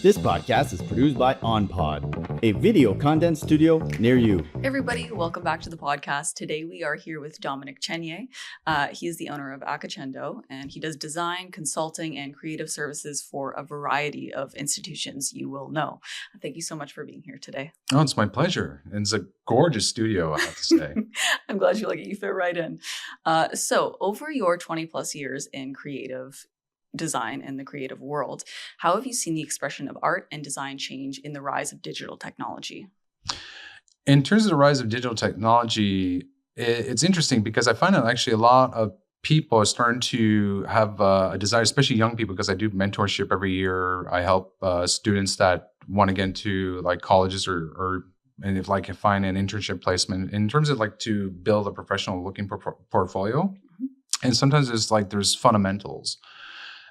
This podcast is produced by OnPod, a video content studio near you. Hey everybody, welcome back to the podcast. Today we are here with Dominic Chénier. He is the owner of Acachendo, and he does design, consulting, and creative services for a variety of institutions you will know. Thank you so much for being here today. Oh, it's my pleasure. And it's a gorgeous studio, I have to say. I'm glad you like it. You fit right in. So over your 20 plus years in creative design in the creative world, how have you seen the expression of art and design change in the rise of digital technology? In terms of the rise of digital technology, it's interesting because I find that actually a lot of people are starting to have a desire, especially young people, because I do mentorship every year. I help students that want to get into like colleges or and if find an internship placement in terms of like to build a professional looking portfolio. Mm-hmm. And sometimes there's fundamentals.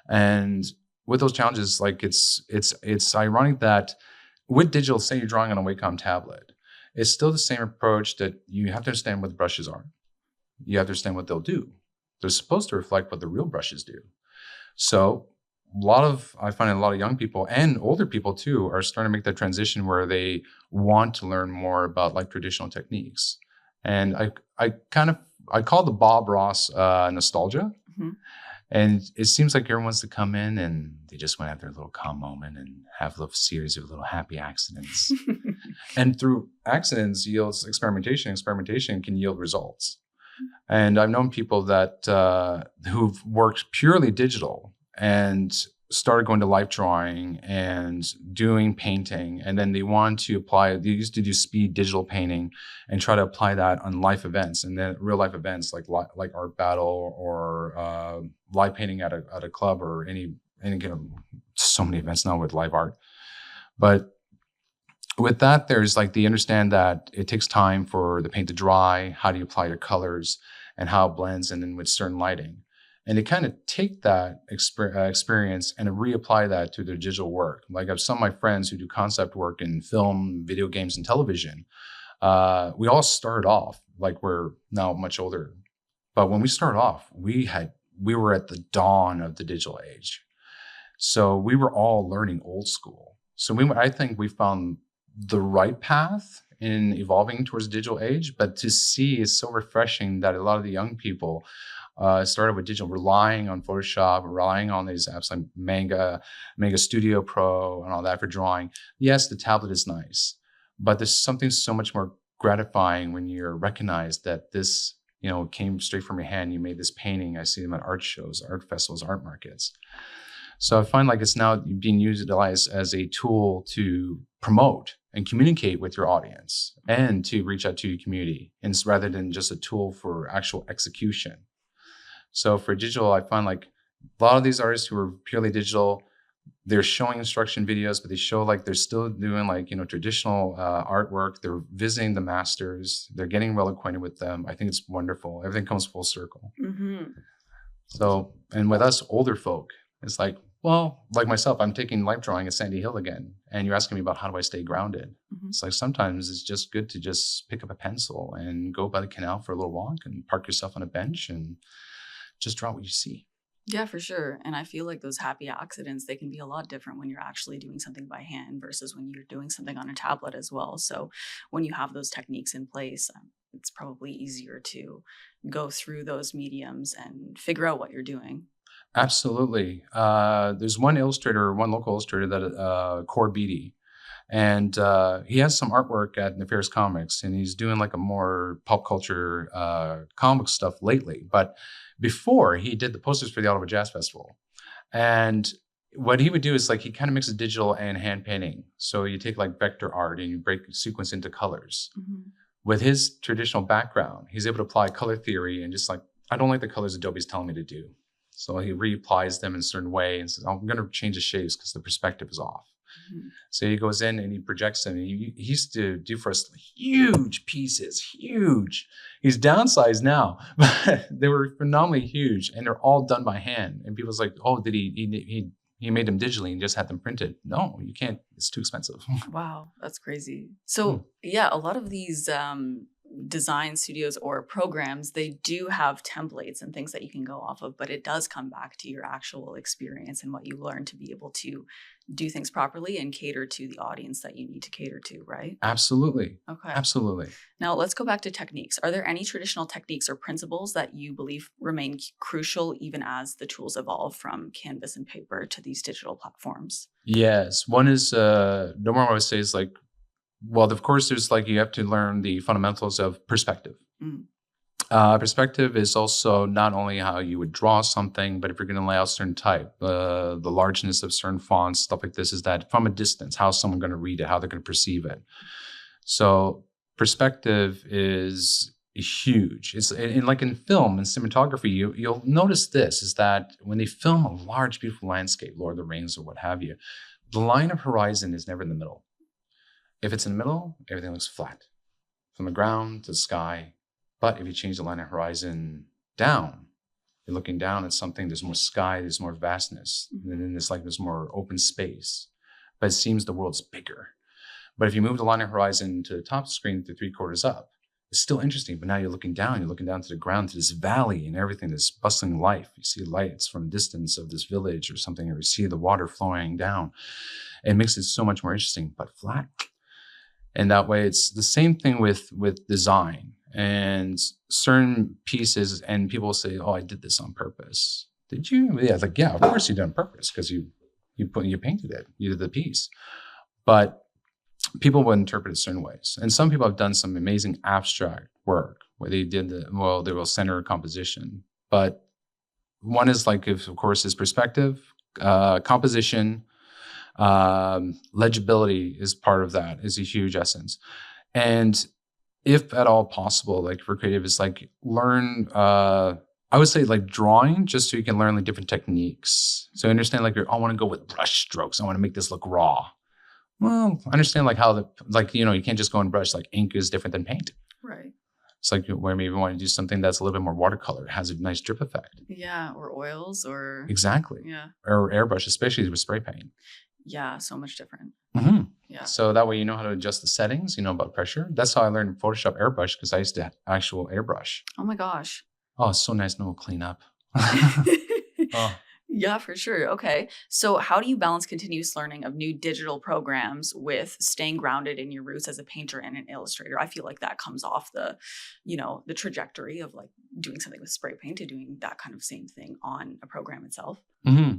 And with those challenges, like it's ironic that with digital, say you're drawing on a Wacom tablet, it's still the same approach that you have to understand what the brushes are. You have to understand what they'll do. They're supposed to reflect what the real brushes do. So I find a lot of young people and older people too are starting to make that transition where they want to learn more about like traditional techniques. And I call the Bob Ross nostalgia. Mm-hmm. And it seems like everyone wants to come in and they just want to have their little calm moment and have a little series of little happy accidents. And through accidents yields experimentation. Experimentation can yield results. And I've known people that who've worked purely digital and started going to life drawing and doing painting. And then they used to do speed digital painting and try to apply that on life events. And then real life events like Art Battle or live painting at a club or any so many events now with live art. But with that, there's they understand that it takes time for the paint to dry, how do you apply your colors and how it blends, and then with certain lighting. And they kind of take that experience and reapply that to their digital work. Like I have some of my friends who do concept work in film, video games, and television. We all started off like we're now much older. But when we started off, we were at the dawn of the digital age. So we were all learning old school. So I think we found the right path in evolving towards the digital age. But to see is so refreshing that a lot of the young people started with digital, relying on Photoshop, relying on these apps like Mega Studio Pro and all that for drawing. Yes, the tablet is nice, but there's something so much more gratifying when you're recognized that this, came straight from your hand. You made this painting. I see them at art shows, art festivals, art markets. So I find like it's now being utilized as a tool to promote and communicate with your audience and to reach out to your community, and rather than just a tool for actual execution. So for digital, I find like a lot of these artists who are purely digital, they're showing instruction videos, but they show they're still doing traditional artwork. They're visiting the masters. They're getting well acquainted with them. I think it's wonderful. Everything comes full circle. Mm-hmm. So, and with us older folk, it's like myself, I'm taking life drawing at Sandy Hill again. And you're asking me about how do I stay grounded? Mm-hmm. It's like sometimes it's just good to just pick up a pencil and go by the canal for a little walk and park yourself on a bench and just draw what you see. Yeah, for sure. And I feel like those happy accidents, they can be a lot different when you're actually doing something by hand versus when you're doing something on a tablet as well. So when you have those techniques in place, it's probably easier to go through those mediums and figure out what you're doing. Absolutely. There's one local illustrator that Core Beatty. And he has some artwork at Nefarious Comics, and he's doing a more pop culture comic stuff lately. But before, he did the posters for the Ottawa Jazz Festival. And what he would do is he kind of mixes digital and hand painting. So you take vector art and you break sequence into colors. Mm-hmm. With his traditional background, he's able to apply color theory and just I don't like the colors Adobe's telling me to do. So he reapplies them in a certain way and says, I'm going to change the shapes because the perspective is off. Mm-hmm. So he goes in and he projects them. And he used to do for us huge pieces, huge. He's downsized now, but they were phenomenally huge, and they're all done by hand. And people's like, oh, did he made them digitally and just had them printed? No, you can't. It's too expensive. Wow, that's crazy. So yeah, a lot of these design studios or programs, they do have templates and things that you can go off of, but it does come back to your actual experience and what you learn to be able to do things properly and cater to the audience that you need to cater to, right? Absolutely. Okay. Absolutely. Now let's go back to techniques. Are there any traditional techniques or principles that you believe remain crucial even as the tools evolve from canvas and paper to these digital platforms? Yes. One is, the one I would say is like, well, of course, there's like, you have to learn the fundamentals of perspective. Perspective is also not only how you would draw something, but if you're going to lay out certain type, the largeness of certain fonts, stuff like this, is that from a distance, how's someone going to read it, how they're going to perceive it. So perspective is huge. It's like in film and cinematography, you'll notice this, is that when they film a large, beautiful landscape, Lord of the Rings or what have you, the line of horizon is never in the middle. If it's in the middle, everything looks flat, from the ground to the sky. But if you change the line of horizon down, you're looking down at something, there's more sky, there's more vastness. And then there's more open space. But it seems the world's bigger. But if you move the line of horizon to the top of the screen to 3/4 up, it's still interesting. But now you're looking down to the ground, to this valley and everything, this bustling life. You see lights from a distance of this village or something, or you see the water flowing down. It makes it so much more interesting, but flat. And that way, it's the same thing with design and certain pieces. And people say, "Oh, I did this on purpose." Did you? Yeah, it's like, yeah, of course you did on purpose, because you painted it, you did the piece. But people will interpret it certain ways. And some people have done some amazing abstract work where they will center a composition. But one is like, of course, is perspective, composition. Legibility is part of that, is a huge essence. And if at all possible, like for creative, is like learn, I would say like drawing, just so you can learn like different techniques. So understand like, I want to go with brush strokes. I want to make this look raw. Well, understand like how you can't just go and brush, like ink is different than paint. Right. It's like where maybe you want to do something that's a little bit more watercolor. It has a nice drip effect. Yeah. Or oils or. Exactly. Yeah. Or airbrush, especially with spray paint. Yeah, so much different. Mm-hmm. Yeah. So that way you know how to adjust the settings, you know about pressure. That's how I learned Photoshop airbrush, because I used to actual airbrush. Oh my gosh. Oh, it's so nice, no cleanup. Oh. Yeah, for sure. Okay. So how do you balance continuous learning of new digital programs with staying grounded in your roots as a painter and an illustrator? I feel like that comes off the trajectory of like doing something with spray paint to doing that kind of same thing on a program itself. Mm-hmm.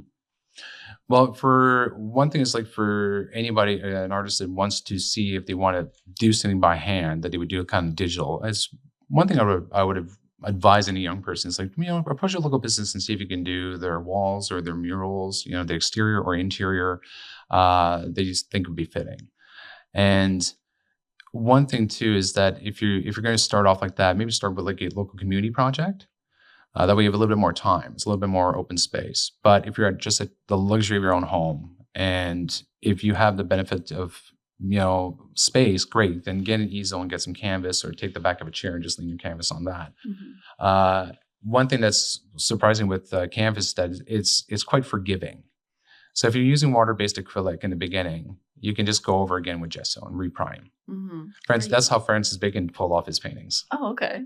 Well, for one thing, it's like for anybody, an artist that wants to see if they want to do something by hand, that they would do it kind of digital. As one thing I would have advised any young person is like, approach your local business and see if you can do their walls or their murals, the exterior or interior, they just think would be fitting. And one thing too is that if you're going to start off like that, maybe start with like a local community project. That way you have a little bit more time. It's a little bit more open space. But if you're just at the luxury of your own home, and if you have the benefit of, space, great, then get an easel and get some canvas, or take the back of a chair and just lean your canvas on that. Mm-hmm. One thing that's surprising with canvas is that it's quite forgiving. So if you're using water-based acrylic in the beginning, you can just go over again with gesso and reprime. Mm-hmm. That's how Francis Bacon pulled off his paintings. Oh, okay.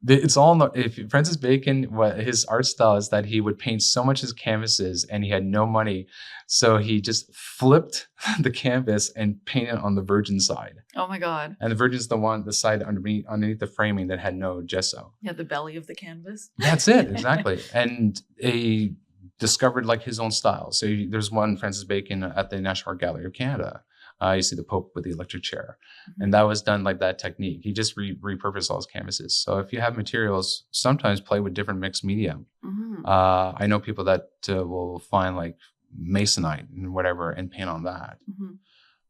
It's all if Francis Bacon, his art style is that he would paint so much his canvases, and he had no money, so he just flipped the canvas and painted on the virgin side. Oh my God! And the virgin's the side underneath the framing that had no gesso. Yeah, the belly of the canvas. That's it, exactly. And he discovered like his own style. So there's one Francis Bacon at the National Art Gallery of Canada. You see the Pope with the electric chair. Mm-hmm. And that was done like that technique. He just repurposed all his canvases. So if you have materials, sometimes play with different mixed media. Mm-hmm. I know people that will find like masonite and whatever and paint on that. Mm-hmm.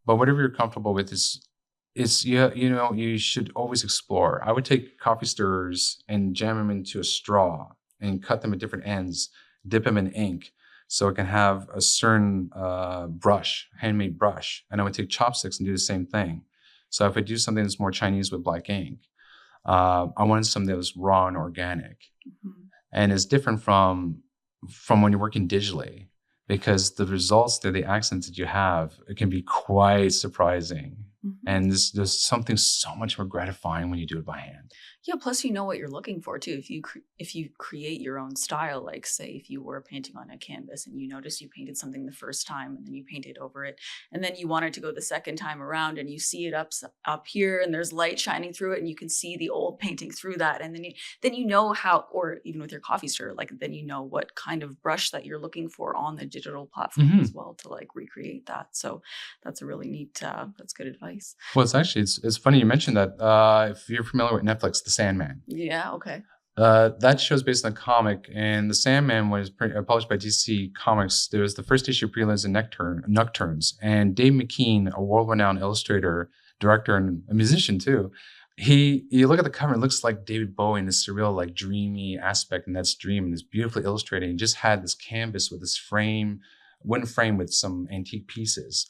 But whatever you're comfortable with you should always explore. I would take coffee stirrers and jam them into a straw and cut them at different ends, dip them in ink, so it can have a certain handmade brush. And I would take chopsticks and do the same thing. So if I do something that's more Chinese with black ink, I wanted something that was raw and organic. Mm-hmm. And it's different from when you're working digitally, because the results, the accents that you have, it can be quite surprising. Mm-hmm. And there's something so much more gratifying when you do it by hand. Yeah, plus you know what you're looking for too. If you create your own style, like say if you were painting on a canvas and you notice you painted something the first time and then you painted over it, and then you wanted to go the second time around and you see it up here and there's light shining through it and you can see the old painting through that, and then you know how, or even with your coffee stirrer, like then you know what kind of brush that you're looking for on the digital platform as well to like recreate that. So that's a really neat. That's good advice. Well, it's funny you mentioned that. If you're familiar with Netflix, The Sandman. Yeah. Okay. That show's based on a comic, and The Sandman was published by DC Comics. There was the first issue Prelims and Nocturnes, and Dave McKean, a world-renowned illustrator, director, and a musician too. You look at the cover, it looks like David Bowie in this surreal, like dreamy aspect, and that's dream, and it's beautifully illustrated. He just had this canvas with this wooden frame with some antique pieces.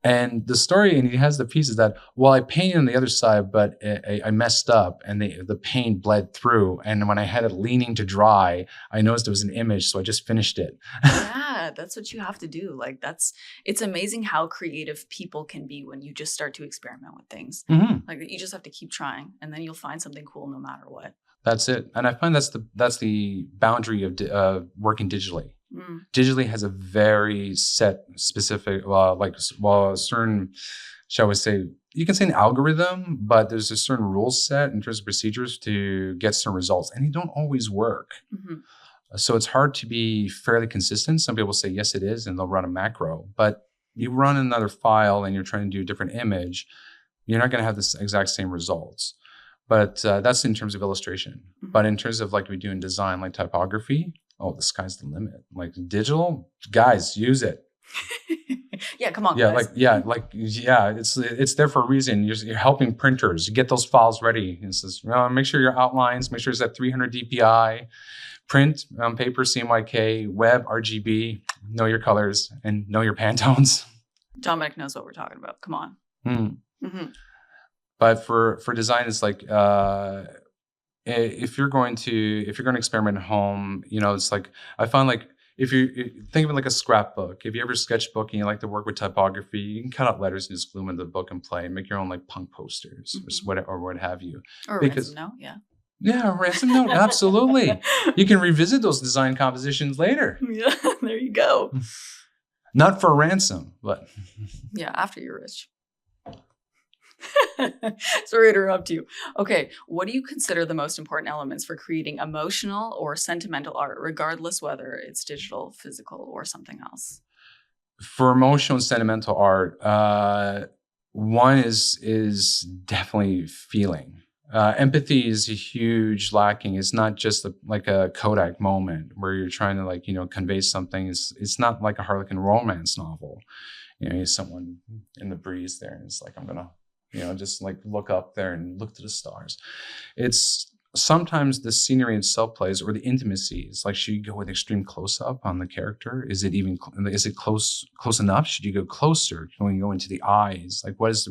And the story, and he has the pieces that, well, I painted on the other side, but I messed up and the paint bled through. And when I had it leaning to dry, I noticed there was an image, so I just finished it. Yeah, that's what you have to do. Like it's amazing how creative people can be when you just start to experiment with things. Like you just have to keep trying, and then you'll find something cool no matter what. That's it. And I find that's the boundary of working digitally. Digitally has a very set specific, a certain, shall we say, you can say an algorithm, but there's a certain rule set in terms of procedures to get certain results, and they don't always work. So it's hard to be fairly consistent. Some people say, yes, it is, and they'll run a macro, but you run another file and you're trying to do a different image, you're not going to have the exact same results. But that's in terms of illustration. But in terms of like we do in design, like typography, oh, the sky's the limit. Like digital, guys, use it. Yeah, come on. Yeah, guys. it's there for a reason. You're helping printers. You get those files ready. It says, make sure your outlines, make sure it's at 300 DPI, print on paper, CMYK, web, RGB, know your colors and know your Pantones. Dominic knows what we're talking about. Come on. But for design, it's like if you're going to experiment at home, it's like I find like if you think of it like a scrapbook. If you ever sketchbook and you like to work with typography, you can cut out letters and just glue them into the book and play and make your own like punk posters or what have you. Or a ransom note, yeah. Yeah, a ransom note, absolutely. You can revisit those design compositions later. Yeah, there you go. Not for ransom, but yeah, after you're rich. Sorry to interrupt you. Okay, what do you consider the most important elements for creating emotional or sentimental art, regardless whether it's digital, physical, or something else? For emotional and sentimental art, one is definitely feeling. Empathy is a huge lacking. It's not just like a Kodak moment where you're trying to convey something. It's not like a Harlequin romance novel. You're someone in the breeze there, and it's like I'm gonna. Just like look up there and look to the stars. It's sometimes the scenery itself plays, or the intimacies. Like, should you go with extreme close up on the character? Is it close enough? Should you go closer? Can we go into the eyes? Like, what is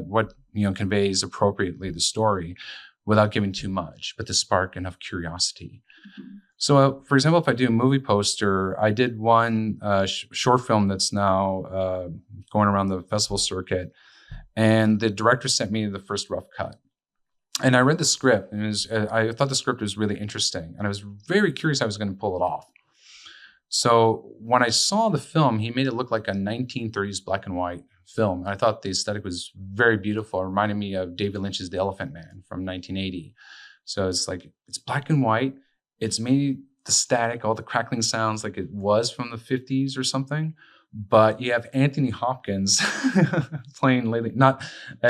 what conveys appropriately the story without giving too much, but to spark enough curiosity? So, for example, if I do a movie poster, I did one short film that's now going around the festival circuit. And the director sent me the first rough cut. And I read the script, and I thought the script was really interesting. And I was very curious how I was going to pull it off. So when I saw the film, he made it look like a 1930s black and white film. And I thought the aesthetic was very beautiful. It reminded me of David Lynch's The Elephant Man from 1980. So it's like, it's black and white. It's made the static, all the crackling sounds like it was from the 50s or something. But you have Anthony Hopkins playing lately, not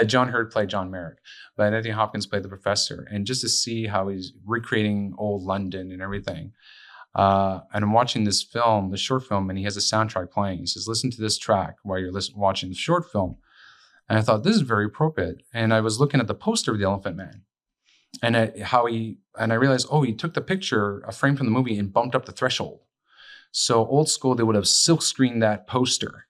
John Hurd played John Merrick, but Anthony Hopkins played the professor. And just to see how he's recreating old London and everything. And I'm watching this film, the short film, and he has a soundtrack playing. He says, listen to this track while you're watching the short film. And I thought, this is very appropriate. And I was looking at the poster of The Elephant Man. And I realized, he took the picture, a frame from the movie, and bumped up the threshold. So old school, they would have silk screened that poster.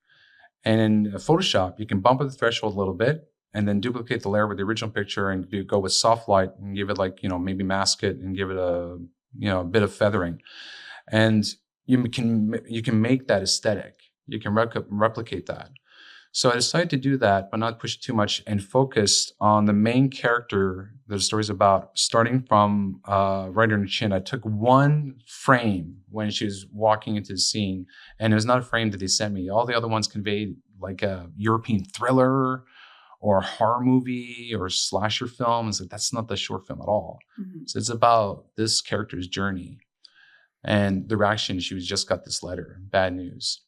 And in Photoshop, you can bump up the threshold a little bit and then duplicate the layer with the original picture and go with soft light and give it maybe mask it and give it a bit of feathering. And you can make that aesthetic. You can replicate that. So I decided to do that, but not push it too much, and focused on the main character that the story's about, starting from right on her chin. I took one frame when she was walking into the scene, and it was not a frame that they sent me. All the other ones conveyed like a European thriller or a horror movie or a slasher film. It's like, that's not the short film at all. Mm-hmm. So it's about this character's journey. And the reaction, she was just got this letter, bad news.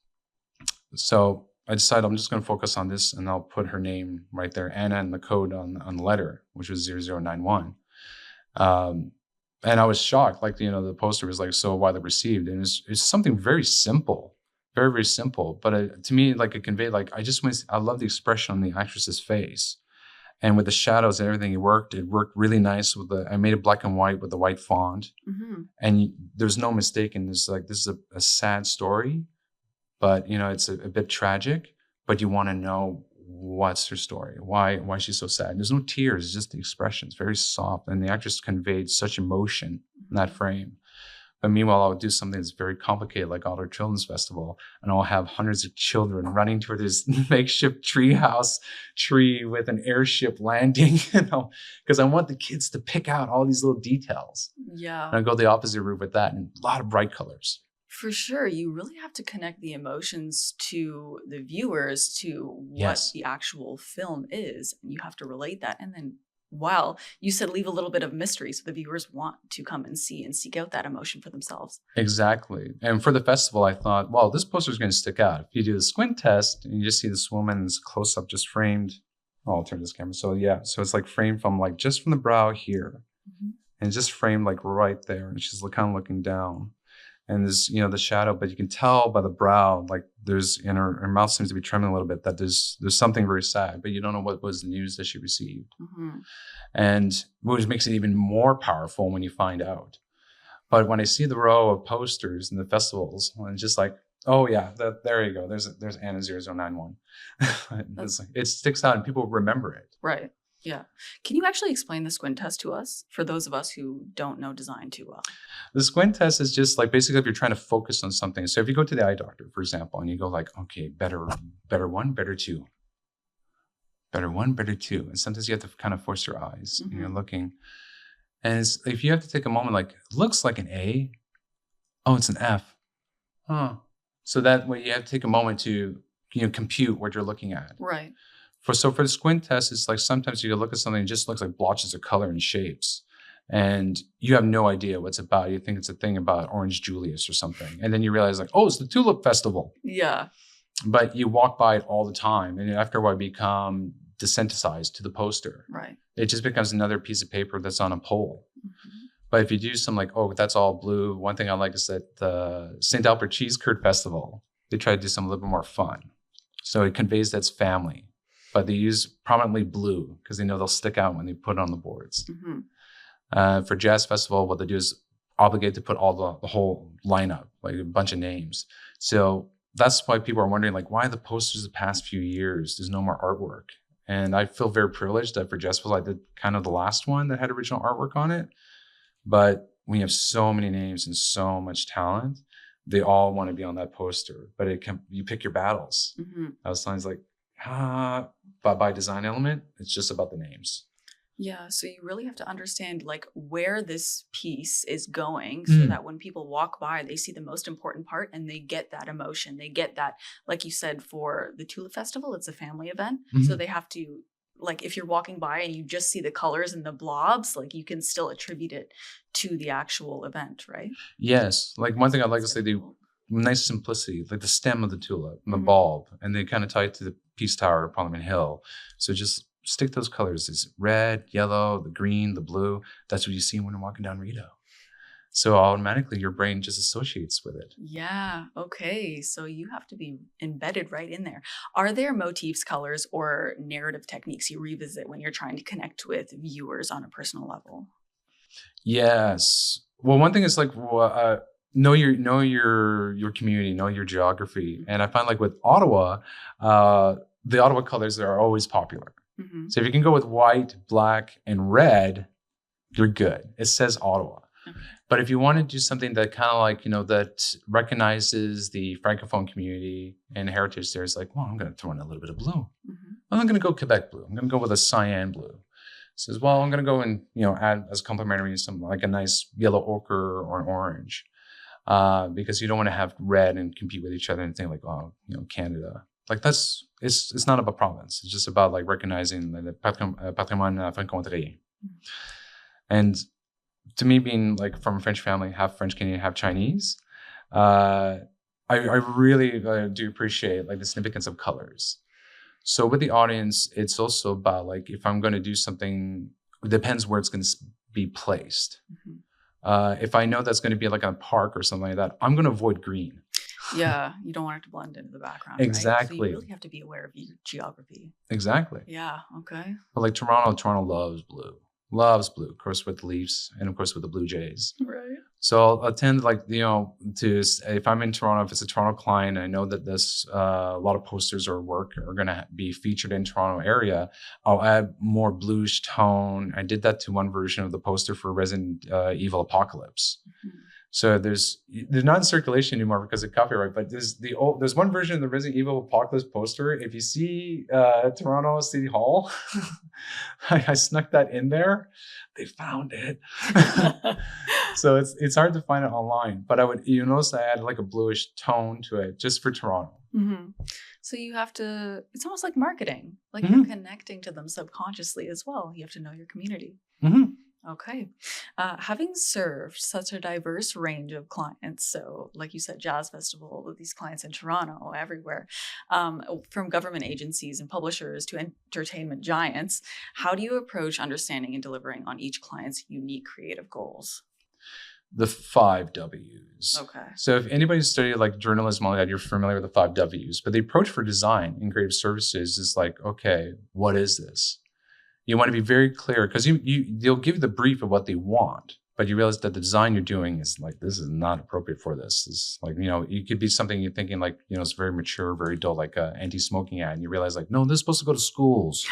So I decided I'm just going to focus on this, and I'll put her name right there, Anna, and the code on the letter, which was 0091. And I was shocked. Like, the poster was like, so widely received. And it's something very simple, very, very simple. But to me, like, it conveyed, like, I love the expression on the actress's face. And with the shadows and everything, it worked really nice I made it black and white with the white font. Mm-hmm. And there's no mistake in this. Like, this is a sad story. But, it's a bit tragic, but you want to know what's her story, why she's so sad. There's no tears, it's just the expressions, very soft. And the actress conveyed such emotion in that frame. But meanwhile, I'll do something that's very complicated, like Otter Children's Festival, and I'll have hundreds of children running toward this makeshift treehouse tree with an airship landing, because I want the kids to pick out all these little details. Yeah. And I'll go the opposite route with that, and a lot of bright colors. For sure. You really have to connect the emotions to the viewers, to what Yes. the actual film is. And you have to relate that. And then, while you said leave a little bit of mystery so the viewers want to come and see and seek out that emotion for themselves. Exactly. And for the festival, I thought, well, this poster is going to stick out. If you do the squint test and you just see this woman's close up just framed. Oh, I'll turn this camera. So yeah, so it's like framed from like just from the brow here, Mm-hmm. and just framed like right there. And she's kind of looking down. And there's, the shadow, but you can tell by the brow, like her mouth seems to be trembling a little bit, that there's something very sad, but you don't know what was the news that she received. Mm-hmm. And which makes it even more powerful when you find out. But when I see the row of posters in the festivals, I'm just like, oh yeah, there you go. There's Anna 0091. It sticks out and people remember it. Right. Yeah. Can you actually explain the squint test to us for those of us who don't know design too well? The squint test is just like basically if you're trying to focus on something. So if you go to the eye doctor, for example, and you go like, okay, better one, better two. Better one, better two. And sometimes you have to kind of force your eyes and you're looking. And if you have to take a moment, like, it looks like an A. Oh, it's an F. Huh. So that way you have to take a moment to, compute what you're looking at. Right. For the squint test, it's like sometimes you look at something and it just looks like blotches of color and shapes. And you have no idea what it's about. You think it's a thing about Orange Julius or something. And then you realize like, oh, it's the Tulip Festival. Yeah. But you walk by it all the time. And after a while, become desensitized to the poster. Right. It just becomes another piece of paper that's on a pole. Mm-hmm. But if you do some like, oh, that's all blue. One thing I like is that the St. Albert Cheese Curd Festival, they try to do something a little bit more fun. So it conveys that's family. But they use prominently blue because they know they'll stick out when they put it on the boards. Mm-hmm. For Jazz Festival, what they do is obligate to put all the whole lineup, like a bunch of names. So that's why people are wondering, like, why the posters the past few years, there's no more artwork. And I feel very privileged that for Jazz Festival, I did kind of the last one that had original artwork on it. But when you have so many names and so much talent, they all want to be on that poster. But you pick your battles. Mm-hmm. I was telling like, but by design element, it's just about the names. Yeah, so you really have to understand like where this piece is going so that when people walk by, they see the most important part and they get that emotion. They get that, like you said, for the Tulip Festival, it's a family event. Mm-hmm. So they have to, like if you're walking by and you just see the colors and the blobs, like you can still attribute it to the actual event, right? Yes. Like one thing I'd like to say, the nice simplicity, like the stem of the tulip and the bulb, and they kind of tie it to the Peace Tower of Parliament Hill. So just stick those colors. It's red, yellow, the green, the blue. That's what you see when you're walking down Rideau. So automatically your brain just associates with it. Yeah. Okay. So you have to be embedded right in there. Are there motifs, colors, or narrative techniques you revisit when you're trying to connect with viewers on a personal level? Yes. Well, one thing is like know your community, know your geography. And I find like with Ottawa, the Ottawa colors are always popular. Mm-hmm. So if you can go with white, black, and red, you're good. It says Ottawa. Okay. But if you want to do something that kind of like, that recognizes the Francophone community and heritage there, it's like, well, I'm going to throw in a little bit of blue. I'm going to go Quebec blue. I'm going to go with a cyan blue. Says, well, I'm going to go and, add as complementary something like a nice yellow ochre or an orange. Because you don't want to have red and compete with each other and think like, oh, Canada. Like it's not about province. It's just about like recognizing the patrimoine franco-ontarien. And to me, being like from a French family, half French Canadian, half Chinese, I really do appreciate like the significance of colors. So with the audience, it's also about like if I'm going to do something, it depends where it's going to be placed. If I know that's going to be like a park or something like that, I'm going to avoid green. Yeah, you don't want it to blend into the background. Exactly. Right? So you really have to be aware of your geography. Exactly. Yeah. Okay. But like Toronto loves blue. Loves blue, of course, with the Leafs and of course with the Blue Jays. Right. So I'll tend like, to, if I'm in Toronto, if it's a Toronto client, I know that this, a lot of posters or work are going to be featured in Toronto area. I'll add more bluish tone. I did that to one version of the poster for Resident Evil Apocalypse. So they're not in circulation anymore because of copyright, but there's one version of the Resident Evil Apocalypse poster. If you see Toronto City Hall, I snuck that in there. They found it. So it's hard to find it online, but you notice I added like a bluish tone to it just for Toronto. So you have to, it's almost like marketing, like you're connecting to them subconsciously as well. You have to know your community. Okay. Having served such a diverse range of clients, so like you said, Jazz Festival, with these clients in Toronto, everywhere, from government agencies and publishers to entertainment giants, how do you approach understanding and delivering on each client's unique creative goals? The 5 W's. Okay. So if anybody's studied like journalism, all that, you're familiar with the 5 W's. But the approach for design and creative services is like, okay, what is this? You want to be very clear because they'll give you the brief of what they want, but you realize that the design you're doing is like, this is not appropriate for this. It's like, it could be something you're thinking like, it's very mature, very dull, like a anti-smoking ad. And you realize like, no, this is supposed to go to schools.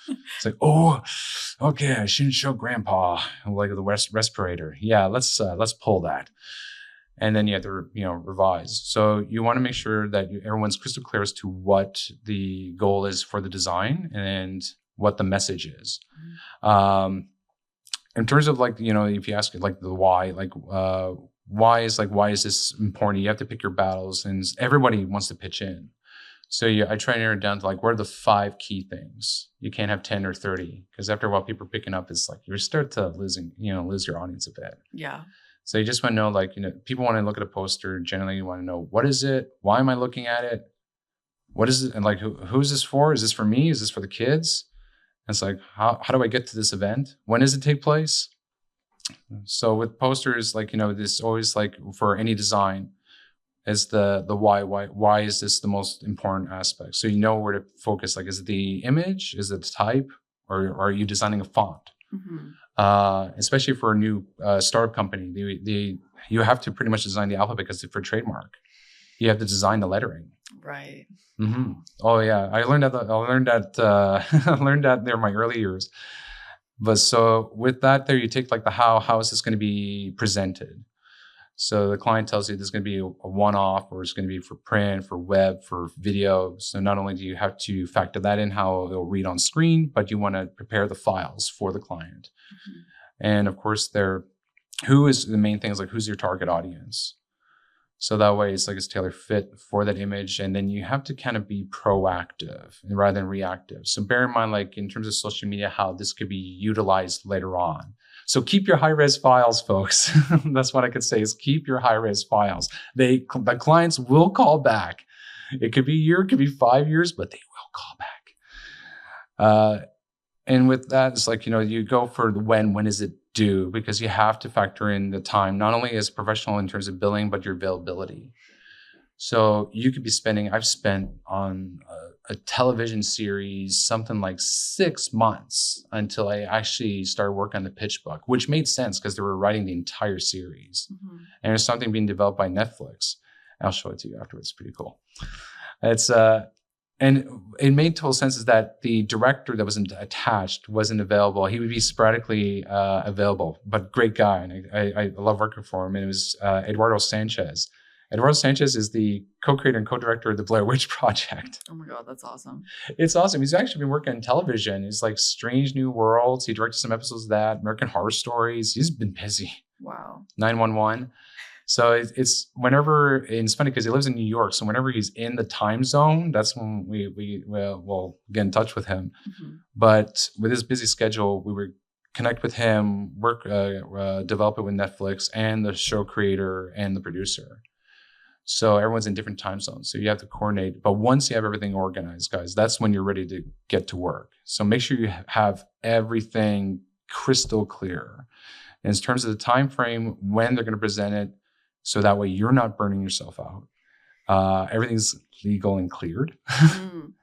It's like, oh, okay, I shouldn't show grandpa like the respirator. Yeah, let's pull that. And then you have to, revise. So you want to make sure that everyone's crystal clear as to what the goal is for the design and what the message is. In terms of like, if you ask like the why, like why is this important? You have to pick your battles, and everybody wants to pitch in. So I try to narrow it down to like, what are the 5 key things? You can't have 10 or 30 because after a while, people are picking up. It's like you start to lose your audience a bit. Yeah. So you just want to know, like, people want to look at a poster. Generally, you want to know, what is it? Why am I looking at it? What is it? And like, who's this for? Is this for me? Is this for the kids? It's like, how do I get to this event? When does it take place? So with posters, like, this always like for any design is the why is this the most important aspect? So you know where to focus. Like, is it the image? Is it the type? Or are you designing a font? Especially for a new startup company, you have to pretty much design the alphabet because for trademark, you have to design the lettering. Right. Oh yeah, I learned that. I learned that there in my early years. But so with that, there you take like the how is this going to be presented? So the client tells you there's going to be a one-off, or it's going to be for print, for web, for video. So not only do you have to factor that in, how it'll read on screen, but you want to prepare the files for the client. And of course, who is the main thing is like, who's your target audience? So that way it's like it's tailor fit for that image. And then you have to kind of be proactive rather than reactive. So bear in mind, like in terms of social media, how this could be utilized later on. So keep your high-res files, folks. That's what I could say is keep your high-res files. The clients will call back. It could be a year, it could be 5 years, but they will call back. And with that, it's like, you go for the when is it due? Because you have to factor in the time, not only as a professional in terms of billing, but your availability. So you could be I've spent on a television series, something like 6 months until I actually started working on the pitch book, which made sense because they were writing the entire series. And there's something being developed by Netflix. I'll show it to you afterwards. It's pretty cool. And it made total sense is that the director that wasn't attached wasn't available. He would be sporadically available, but great guy. And I love working for him. And it was Eduardo Sanchez. Eduardo Sanchez is the co-creator and co-director of the Blair Witch Project. Oh my God, that's awesome. It's awesome. He's actually been working on television. He's like Strange New Worlds. He directed some episodes of that, American Horror Stories. He's been busy. Wow. 911. So it's whenever, and it's funny because he lives in New York. So whenever he's in the time zone, that's when we'll get in touch with him. Mm-hmm. But with his busy schedule, we would connect with him, develop it with Netflix and the show creator and the producer. So everyone's in different time zones. So you have to coordinate. But once you have everything organized, guys, that's when you're ready to get to work. So make sure you have everything crystal clear in terms of the time frame, when they're going to present it. So that way you're not burning yourself out. Everything's legal and cleared. Mm.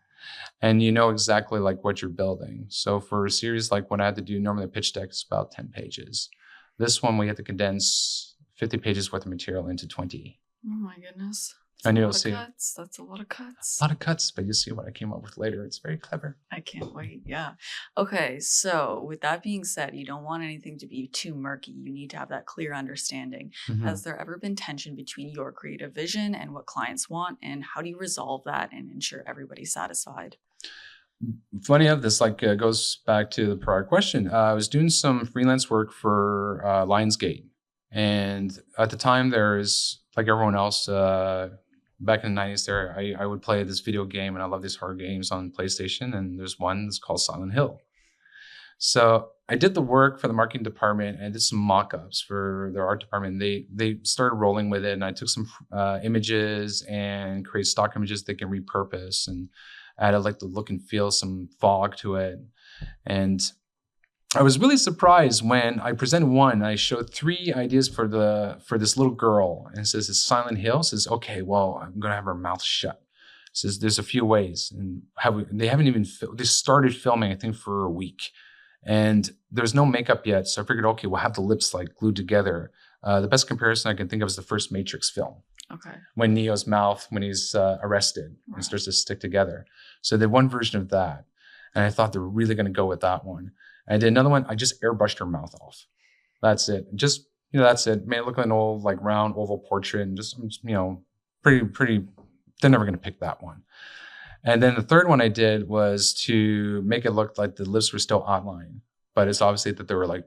And you know exactly like what you're building. So for a series like what I had to do, normally a pitch deck is about 10 pages. This one, we had to condense 50 pages worth of material into 20. Oh my goodness. And you'll see. That's a lot of cuts. A lot of cuts, but you'll see what I came up with later. It's very clever. I can't wait. Yeah. Okay. So with that being said, you don't want anything to be too murky. You need to have that clear understanding. Mm-hmm. Has there ever been tension between your creative vision and what clients want? And how do you resolve that and ensure everybody's satisfied? Funny of this, goes back to the prior question. I was doing some freelance work for Lionsgate. And at the time, there's, like everyone else, back in the 90s there, I would play this video game, and I love these horror games on PlayStation, and there's one that's called Silent Hill. So I did the work for the marketing department and did some mock-ups for their art department. They started rolling with it, and I took some images and create stock images they can repurpose and added like the look and feel, some fog to it. And I was really surprised when I presented one. I showed 3 ideas for this little girl, and it says it's Silent Hill. It says, okay, well, I'm gonna have her mouth shut. It says there's a few ways, and they haven't even they started filming, I think, for a week, and there's no makeup yet. So I figured, okay, we'll have the lips like glued together. The best comparison I can think of is the first Matrix film. Okay. When Neo's mouth, when he's arrested, and starts to stick together. So they had one version of that, and I thought they were really going to go with that one. I did another one. I just airbrushed her mouth off. That's it. Just, that's it. Made it look like an old, like round oval portrait, and just, pretty. They're never going to pick that one. And then the third one I did was to make it look like the lips were still outlined, but it's obviously that they were like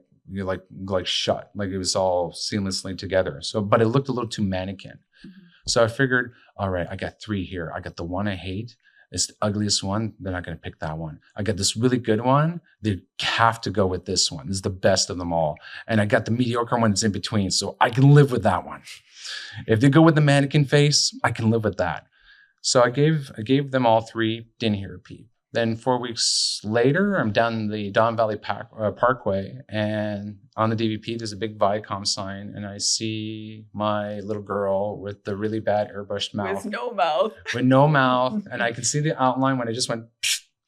shut, like it was all seamlessly together. So, but it looked a little too mannequin. Mm-hmm. So I figured, all right, I got 3 here. I got the one I hate. It's the ugliest one. They're not going to pick that one. I got this really good one. They have to go with this one. This is the best of them all. And I got the mediocre one that's in between. So I can live with that one. If they go with the mannequin face, I can live with that. So I gave them all 3, didn't hear a peep. Then 4 weeks later, I'm down the Don Valley Parkway, and on the DVP, there's a big Viacom sign, and I see my little girl with the really bad airbrushed mouth. With no mouth. With no mouth, and I can see the outline when I just went,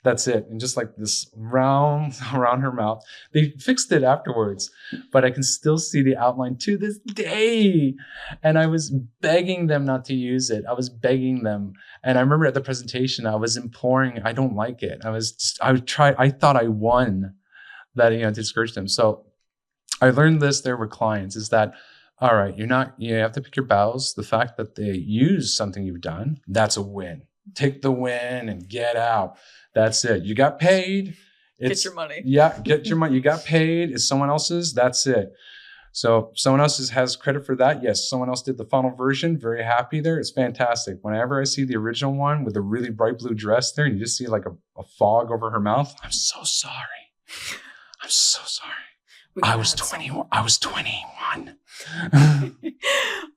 that's it, and just like this round around her mouth. They fixed it afterwards, but I can still see the outline to this day. And I was begging them not to use it. I was begging them. And I remember at the presentation, I was imploring, I don't like it. I thought I won that, to discourage them. So I learned this there with clients is that, all right, you have to pick your battles. The fact that they use something you've done, that's a win. Take the win and get out. That's it. You got paid. Get your money. Yeah, get your money. You got paid. It's someone else's. That's it. So someone else has credit for that. Yes, someone else did the final version. Very happy there. It's fantastic. Whenever I see the original one with a really bright blue dress there, and you just see like a fog over her mouth, I'm so sorry. I'm so sorry. I was 21. I was 21.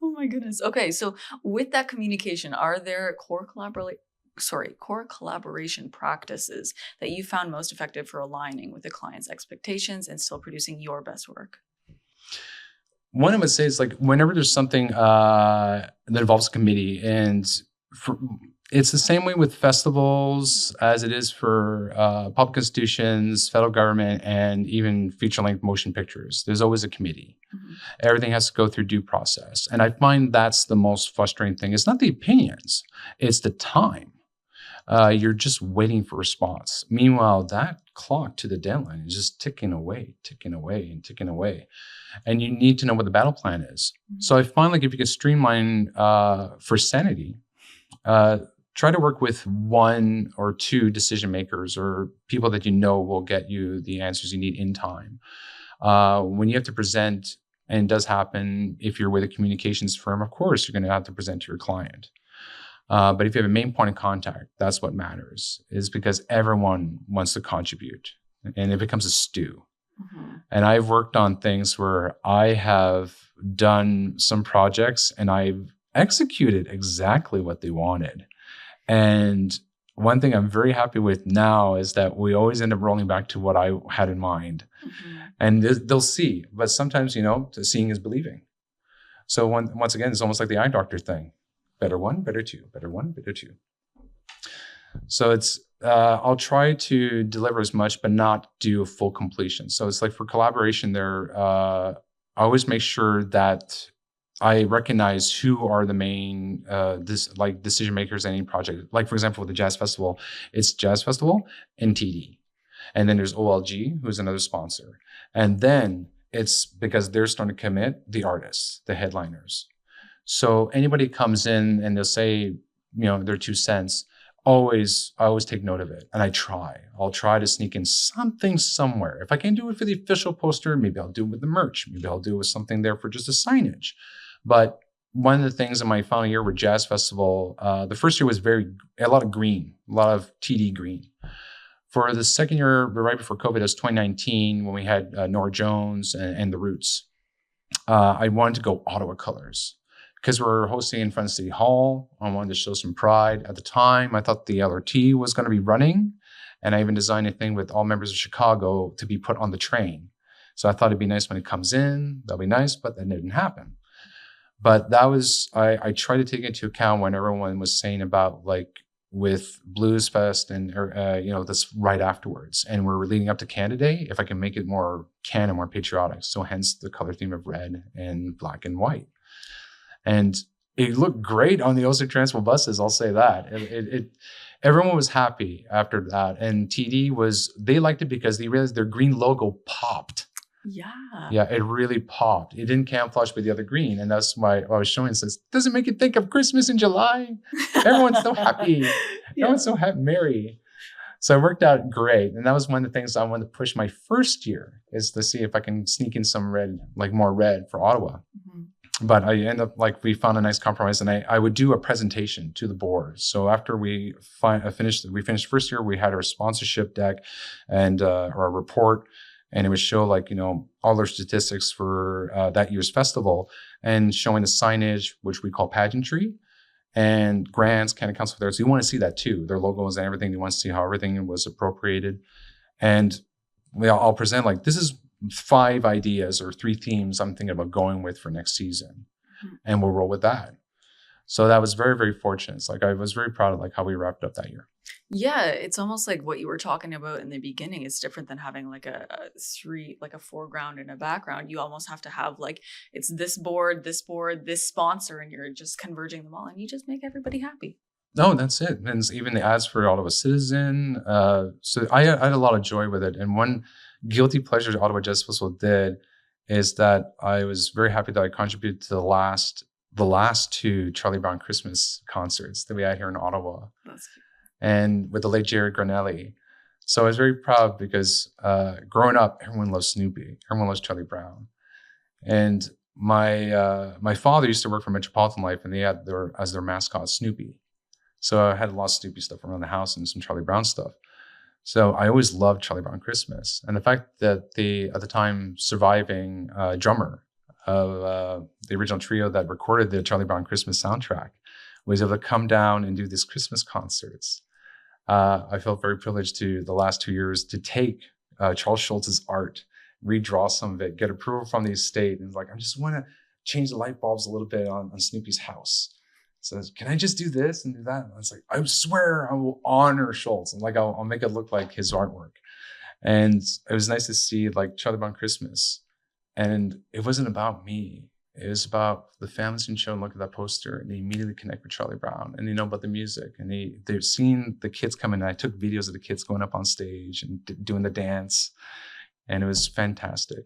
Oh my goodness. Okay, so with that communication, are there core collaboration practices that you found most effective for aligning with the client's expectations and still producing your best work? One I would say is like whenever there's something that involves a committee, and it's the same way with festivals as it is for public institutions, federal government, and even feature-length motion pictures. There's always a committee. Mm-hmm. Everything has to go through due process. And I find that's the most frustrating thing. It's not the opinions, it's the time. you're just waiting for response. Meanwhile, that clock to the deadline is just ticking away, and ticking away. And you need to know what the battle plan is. Mm-hmm. So I find like if you can streamline for sanity, try to work with 1 or 2 decision makers or people that you know will get you the answers you need in time. When you have to present, and it does happen if you're with a communications firm, of course, you're going to have to present to your client. But if you have a main point of contact, that's what matters, is because everyone wants to contribute and it becomes a stew. Mm-hmm. And I've worked on things where I have done some projects and I've executed exactly what they wanted. And one thing I'm very happy with now is that we always end up rolling back to what I had in mind. Mm-hmm. And they'll see, but sometimes, seeing is believing. So once again, it's almost like the eye doctor thing. Better 1, better 2, better 1, better 2. So it's, I'll try to deliver as much, but not do a full completion. So it's like for collaboration there, I always make sure that I recognize who are the main decision makers in any project. Like for example, with the Jazz Festival, it's Jazz Festival and TD. And then there's OLG, who's another sponsor. And then it's because they're starting to commit the artists, the headliners. So anybody comes in and they'll say, their 2 cents, I always take note of it. And I'll try to sneak in something somewhere. If I can't do it for the official poster, maybe I'll do it with the merch. Maybe I'll do it with something there for just a signage. But one of the things in my final year with Jazz Festival, the first year was a lot of green, a lot of TD green. For the second year, right before COVID, it was 2019 when we had Nora Jones and The Roots. I wanted to go Ottawa colors. Because we're hosting in front of City Hall, I wanted to show some pride. At the time, I thought the LRT was going to be running. And I even designed a thing with all members of Chicago to be put on the train. So I thought it'd be nice when it comes in. That'll be nice, but that didn't happen. But that was, I tried to take into account when everyone was saying about like with Blues Fest and, this right afterwards. And we're leading up to Canada Day, if I can make it more Canada, more patriotic. So hence the color theme of red and black and white. And it looked great on the Ulster Transworld buses, I'll say that. Everyone was happy after that. And TD they liked it because they realized their green logo popped. Yeah. Yeah, it really popped. It didn't camouflage with the other green. And that's why I was showing this. Doesn't make you think of Christmas in July. Everyone's so happy. Yeah. Everyone's so merry. So it worked out great. And that was one of the things I wanted to push my first year, is to see if I can sneak in some red, like more red for Ottawa. Mm-hmm. But I end up we found a nice compromise, and I would do a presentation to the board. So after we finished first year, we had our sponsorship deck and our report, and it would show all our statistics for that year's festival, and showing the signage, which we call pageantry, and grants, Canada Council there. So you want to see that too, their logos and everything. You want to see how everything was appropriated, and I'll present this is 5 ideas or 3 themes I'm thinking about going with for next season, and we'll roll with that. So that was very, very fortunate. It's I was very proud of how we wrapped up that year. Yeah, it's almost like what you were talking about in the beginning. It's different than having a foreground and a background. You almost have to have it's this board, this sponsor, and you're just converging them all, and you just make everybody happy. No, that's it. And even the ads for Ottawa Citizen. So I had a lot of joy with it. And one guilty pleasure Ottawa Jazz Festival did is that I was very happy that I contributed to the last 2 Charlie Brown Christmas concerts that we had here in Ottawa. That's cute. And with the late Jerry Granelli. So I was very proud because growing up, everyone loves Snoopy. Everyone loves Charlie Brown. And my father used to work for Metropolitan Life, and they had as their mascot Snoopy. So I had a lot of Snoopy stuff around the house and some Charlie Brown stuff. So I always loved Charlie Brown Christmas. And the fact that the, at the time, surviving drummer of the original trio that recorded the Charlie Brown Christmas soundtrack was able to come down and do these Christmas concerts. I felt very privileged to, the last 2 years, to take Charles Schultz's art, redraw some of it, get approval from the estate, and I just want to change the light bulbs a little bit on Snoopy's house. So can I just do this and do that? And I was I swear I will honor Schultz, and I'll make it look like his artwork. And it was nice to see Charlie Brown Christmas. And it wasn't about me. it was about the families can show and look at that poster and they immediately connect with Charlie Brown and they know about the music and they've seen the kids come in. And I took videos of the kids going up on stage and doing the dance, and it was fantastic.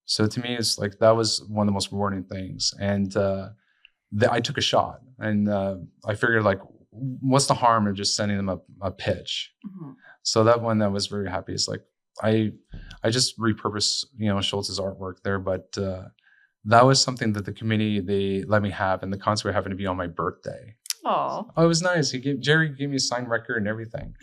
So to me, it's like that was one of the most rewarding things. And I took a shot, and I figured, like, what's the harm of just sending them a pitch? Mm-hmm. So that one, that was very happy. It's like I just repurposed, Schultz's artwork there, but that was something that the committee, they let me have, and the concert happened to be on my birthday. Oh, it was nice. Jerry gave me a signed record and everything.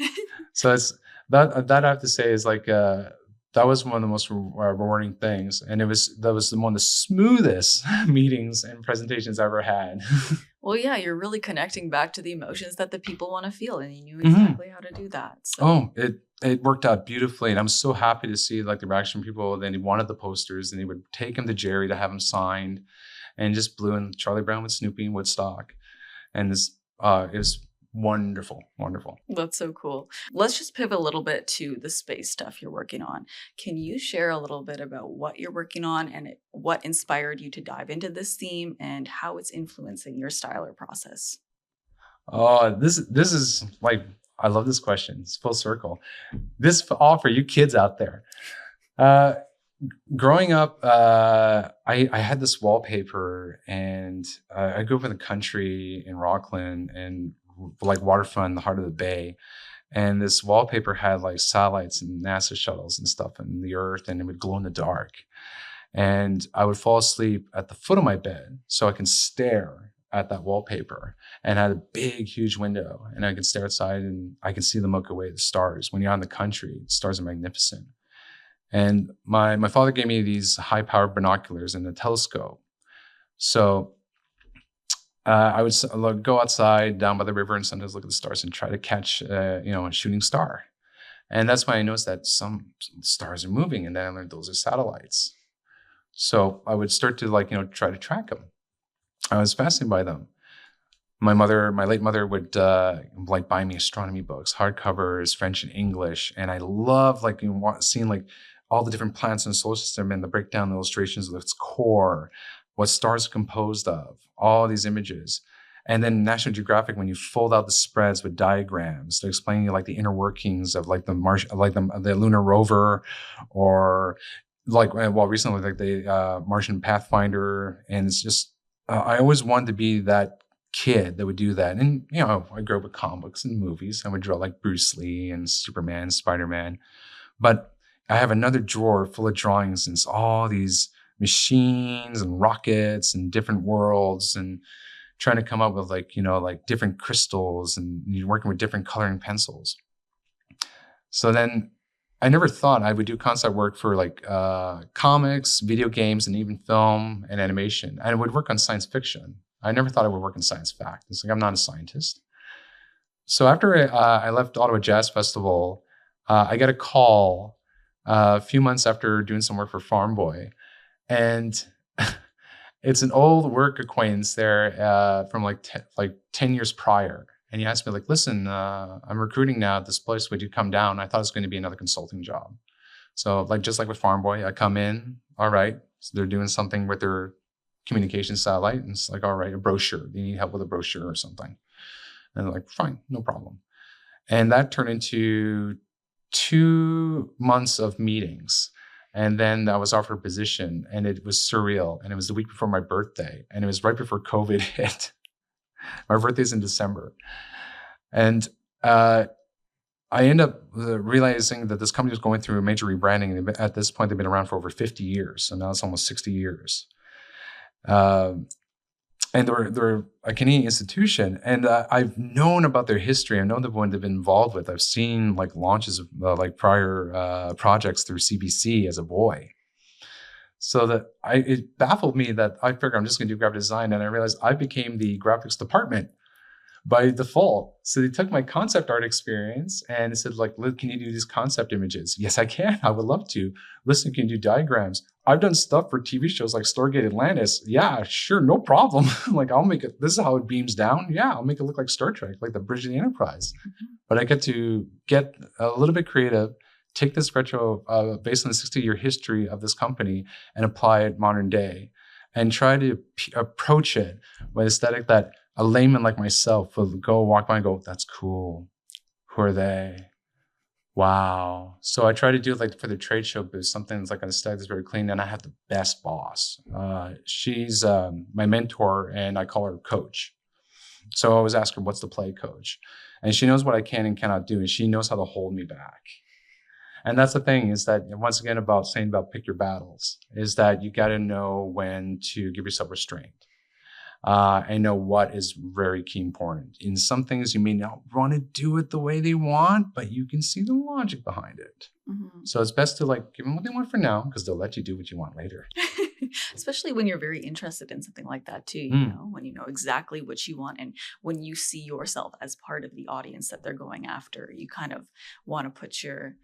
So it's that I have to say is like that was one of the most rewarding things, and that was one of the smoothest meetings and presentations I ever had. Well, yeah, you're really connecting back to the emotions that the people want to feel, and you knew exactly how to do that. So. Oh, it worked out beautifully, and I'm so happy to see like the reaction from people. Then he wanted the posters, and he would take them to Jerry to have them signed, and just blew in Charlie Brown with Snoopy and Woodstock, and it was wonderful. That's so cool. Let's just pivot a little bit to the space stuff you're working on. Can you share a little bit about what you're working on and what inspired you to dive into this theme and how it's influencing your style or process? Oh, this is like, I love this question. It's full circle. This all for you kids out there. Growing up, I had this wallpaper, and I grew up in the country in Rockland and like waterfront in the heart of the bay. And this wallpaper had like satellites and NASA shuttles and stuff in the earth, and it would glow in the dark. And I would fall asleep at the foot of my bed so I can stare at that wallpaper, and I had a big, huge window, and I could stare outside and I can see the Milky Way, the stars. When you're out in the country, stars are magnificent. And my father gave me these high-powered binoculars and a telescope. So I would go outside down by the river and sometimes look at the stars and try to catch, a shooting star. And that's when I noticed that some stars are moving, and then I learned those are satellites. So I would start to try to track them. I was fascinated by them. My late mother would buy me astronomy books, hardcovers, French and English, and I love seeing all the different planets in the solar system and the breakdown illustrations of its core, what stars are composed of, all these images. And then National Geographic, when you fold out the spreads with diagrams, they're explaining the inner workings of the lunar rover, or recently the Martian Pathfinder. And it's just, I always wanted to be that kid that would do that. And, I grew up with comic books and movies. I would draw like Bruce Lee and Superman, Spider-Man. But I have another drawer full of drawings, and it's all these machines and rockets and different worlds, and trying to come up with different crystals, and you're working with different coloring pencils. So then I never thought I would do concept work for comics, video games, and even film and animation. And I would work on science fiction. I never thought I would work in science fact. It's like, I'm not a scientist. So after I left Ottawa Jazz Festival, I got a call a few months after doing some work for Farm Boy. And it's an old work acquaintance there from 10 years prior. And he asked me, listen, I'm recruiting now at this place. Would you come down? I thought it was going to be another consulting job. So just like with Farm Boy, I come in, all right. So they're doing something with their communication satellite. And it's like, all right, a brochure. They need help with a brochure or something. And they're like, fine, no problem. And that turned into 2 months of meetings. And then I was offered a position, and it was surreal. And it was the week before my birthday, and it was right before COVID hit. My birthday's in December. And I ended up realizing that this company was going through a major rebranding. And at this point, they've been around for over 50 years. So now it's almost 60 years. And they're a Canadian institution. And I've known about their history. I've known the one they've been involved with. I've seen launches of prior projects through CBC as a boy. So that it baffled me that I figured I'm just going to do graphic design. And I realized I became the graphics department by default. So they took my concept art experience and it said, can you do these concept images? Yes, I can. I would love to. Listen, can you do diagrams? I've done stuff for TV shows like Stargate Atlantis. Yeah, sure, no problem. I'll make it. This is how it beams down. Yeah, I'll make it look like Star Trek, like the Bridge of the Enterprise. Mm-hmm. But I get to get a little bit creative, take this retro based on the 60-year history of this company and apply it modern day. and try to approach it with aesthetic that a layman like myself will go walk by and go, that's cool. Who are they? Wow. So I try to do like for the trade show booth, something that's like an aesthetic that's very clean. And I have the best boss. She's my mentor, and I call her coach. So I always ask her, what's the play, coach? And she knows what I can and cannot do. And she knows how to hold me back. And that's the thing, is that once again about pick your battles, is that you got to know when to give yourself restraint. And know what is very key important. In some things, you may not want to do it the way they want, but you can see the logic behind it. Mm-hmm. So it's best to like give them what they want for now, because they'll let you do what you want later. Especially when you're very interested in something like that too, you know, when you know exactly what you want, and when you see yourself as part of the audience that they're going after, you kind of want to put your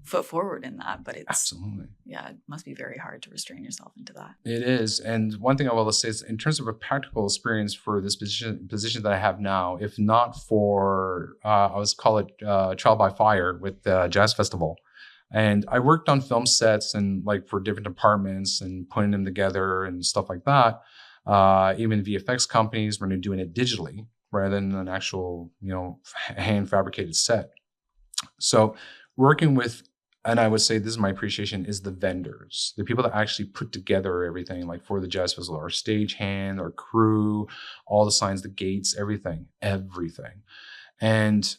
foot forward in that. But it's absolutely, yeah, it must be very hard to restrain yourself into that. It is. And one thing I will say is, in terms of a practical experience for this position that I have now, if not for I was call it Trial by Fire with the Jazz Festival. And I worked on film sets and like for different departments and putting them together and stuff like that. Even VFX companies, when they're doing it digitally rather than an actual, hand fabricated set. So working with, and I would say this is my appreciation, is the vendors, the people that actually put together everything, like for the Jazz Festival, our stagehand, our crew, all the signs, the gates, everything. And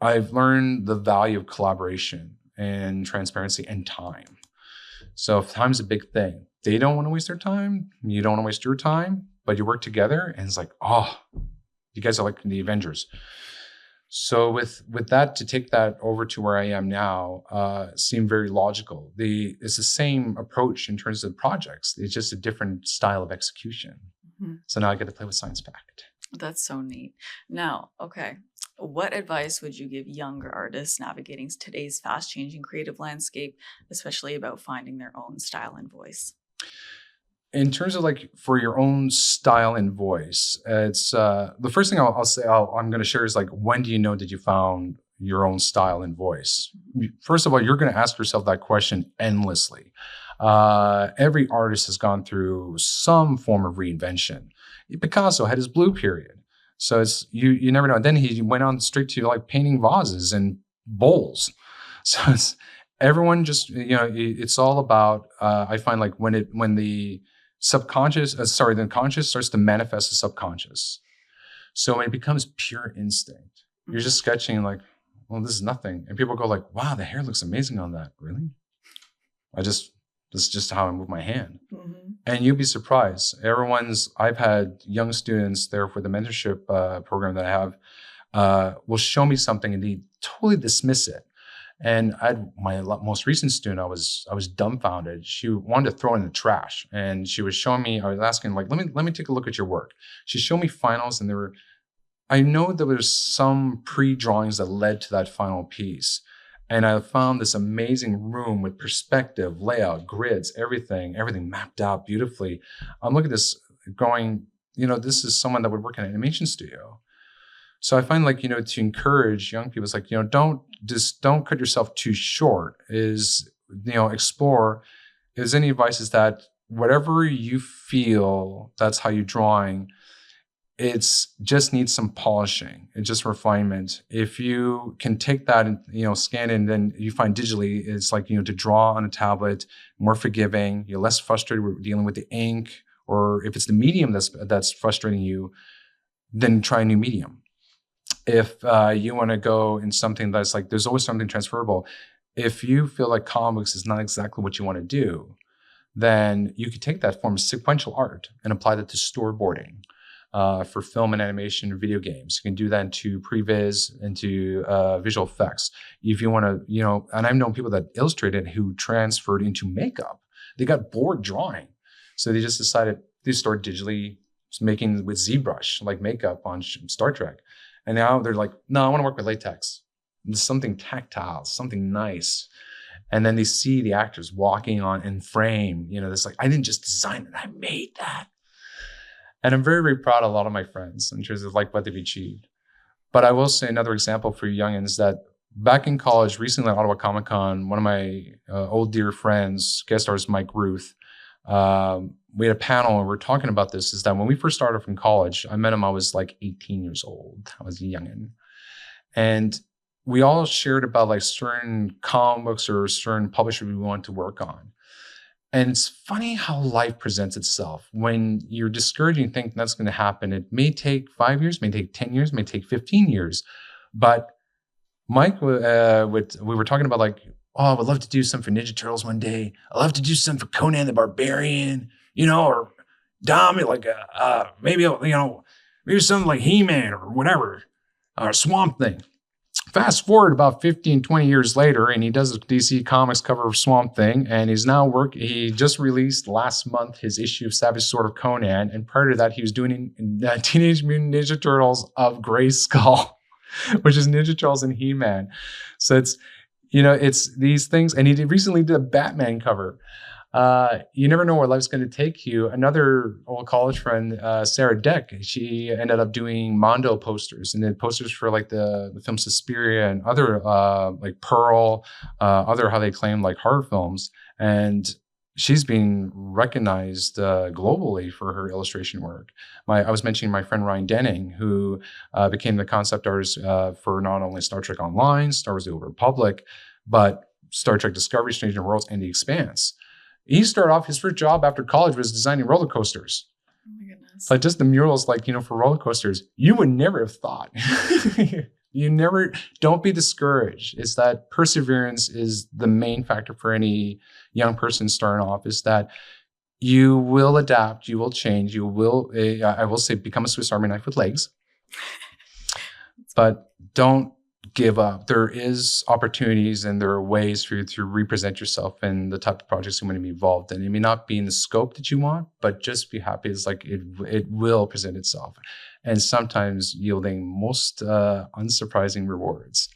I've learned the value of collaboration and transparency and time. So if time's a big thing, they don't want to waste their time. You don't want to waste your time, but you work together and it's like, oh, you guys are like the Avengers. So with that, to take that over to where I am now, seemed very logical. It's the same approach in terms of projects. It's just a different style of execution. Mm-hmm. So now I get to play with Science Pact. That's so neat. Now, okay. What advice would you give younger artists navigating today's fast-changing creative landscape, especially about finding their own style and voice? In terms of like for your own style and voice, it's the first thing I'll say I'm going to share is like, when do you know that you found your own style and voice? First of all, you're going to ask yourself that question endlessly. Every artist has gone through some form of reinvention. Picasso had his blue period. So it's you never know. And then he went on straight to like painting vases and bowls. So it's everyone just, it's all about, I find like when the subconscious, the conscious starts to manifest the subconscious. So when it becomes pure instinct, you're just sketching like, well, this is nothing. And people go like, wow, the hair looks amazing on that. Really? This is just how I move my hand. Mm-hmm. And you'd be surprised. I've had young students there for the mentorship program that I have, will show me something and they totally dismiss it. And I had my most recent student, I was dumbfounded. She wanted to throw it in the trash. And she was showing me, I was asking like, let me take a look at your work. She showed me finals, and I know there was some pre-drawings that led to that final piece. And I found this amazing room with perspective, layout, grids, everything mapped out beautifully. I'm looking at this going, this is someone that would work in an animation studio. So I find like, to encourage young people, it's like, don't cut yourself too short, explore. Is any advice is that whatever you feel, that's how you're drawing, it's just needs some polishing. It's just refinement. If you can take that and, scan it, and then you find digitally, it's like, to draw on a tablet, more forgiving, you're less frustrated with dealing with the ink, or if it's the medium that's frustrating you, then try a new medium. If you want to go in something that's like, there's always something transferable. If you feel like comics is not exactly what you want to do, then you could take that form of sequential art and apply that to storyboarding for film and animation and video games. You can do that into previs, into visual effects. If you want to, and I've known people that illustrated who transferred into makeup. They got bored drawing. So they just decided they start digitally making with ZBrush, like makeup on Star Trek. And now they're like, no, I want to work with latex. There's something tactile, something nice. And then they see the actors walking on in frame. It's like, I didn't just design it, I made that. And I'm very, very proud of a lot of my friends in terms of like what they've achieved. But I will say another example for you youngins that back in college, recently at Ottawa Comic Con, one of my old dear friends, guest artist Mike Ruth, we had a panel and we were talking about this, is that when we first started from college, I met him, I was like 18 years old. I was a youngin'. And we all shared about like certain comic books or certain publishers we wanted to work on. And it's funny how life presents itself. When you're discouraged and think that's going to happen, it may take 5 years, may take 10 years, may take 15 years. But Mike, we were talking about like, oh, I would love to do something for Ninja Turtles one day. I'd love to do something for Conan the Barbarian, or Dom, like maybe something like He-Man or whatever, or Swamp Thing. Fast forward about 15, 20 years later, and he does a DC Comics cover of Swamp Thing, and he just released last month his issue of Savage Sword of Conan, and prior to that, he was doing Teenage Mutant Ninja Turtles of Grayskull, which is Ninja Turtles and He-Man. So it's these things, and he recently did a Batman cover. You never know where life's going to take you. Another old college friend, Sarah Deck, she ended up doing Mondo posters, and then posters for like the film Suspiria and other like Pearl, other how they claim like horror films. And she's being recognized globally for her illustration work. I was mentioning my friend Ryan Denning, who became the concept artist for not only Star Trek Online, Star Wars: The Old Republic, but Star Trek Discovery, Strange New Worlds, and The Expanse. He started off, his first job after college was designing roller coasters. Oh my goodness. Like just the murals, like, for roller coasters. You would never have thought. Don't be discouraged. It's that perseverance is the main factor for any young person starting off, is that you will adapt, you will change, you will, I will say, become a Swiss Army knife with legs. But don't give up. There is opportunities and there are ways for you to represent yourself in the type of projects you want to be involved in. It may not be in the scope that you want, but just be happy. It's like it will present itself, and sometimes yielding most unsurprising rewards.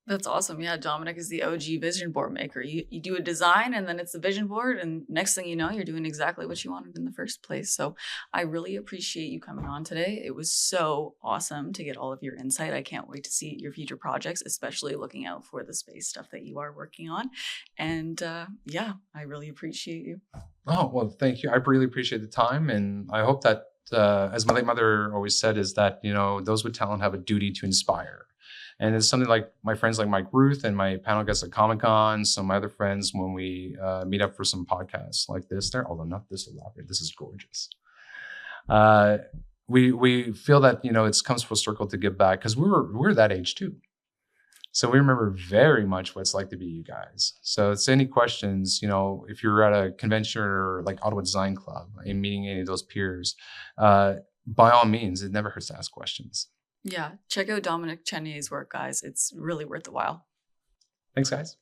That's awesome. Yeah, Dominic is the OG vision board maker. You do a design and then it's the vision board, and next thing you know, you're doing exactly what you wanted in the first place. So I really appreciate you coming on today. It was so awesome to get all of your insight. I can't wait to see your future projects, especially looking out for the space stuff that you are working on. And yeah, I really appreciate you. Oh, well, thank you. I really appreciate the time. And I hope that, as my late mother always said, is that, those with talent have a duty to inspire. And it's something like my friends like Mike Ruth and my panel guests at Comic-Con, some of my other friends, when we meet up for some podcasts like this, although not this elaborate, this is gorgeous. We feel that, it comes full circle to give back, because we're that age too. So we remember very much what it's like to be you guys. So it's any questions, if you're at a convention or like Ottawa Design Club and meeting any of those peers, by all means, it never hurts to ask questions. Yeah, check out Dominic Chénier's work, guys. It's really worth the while. Thanks, guys.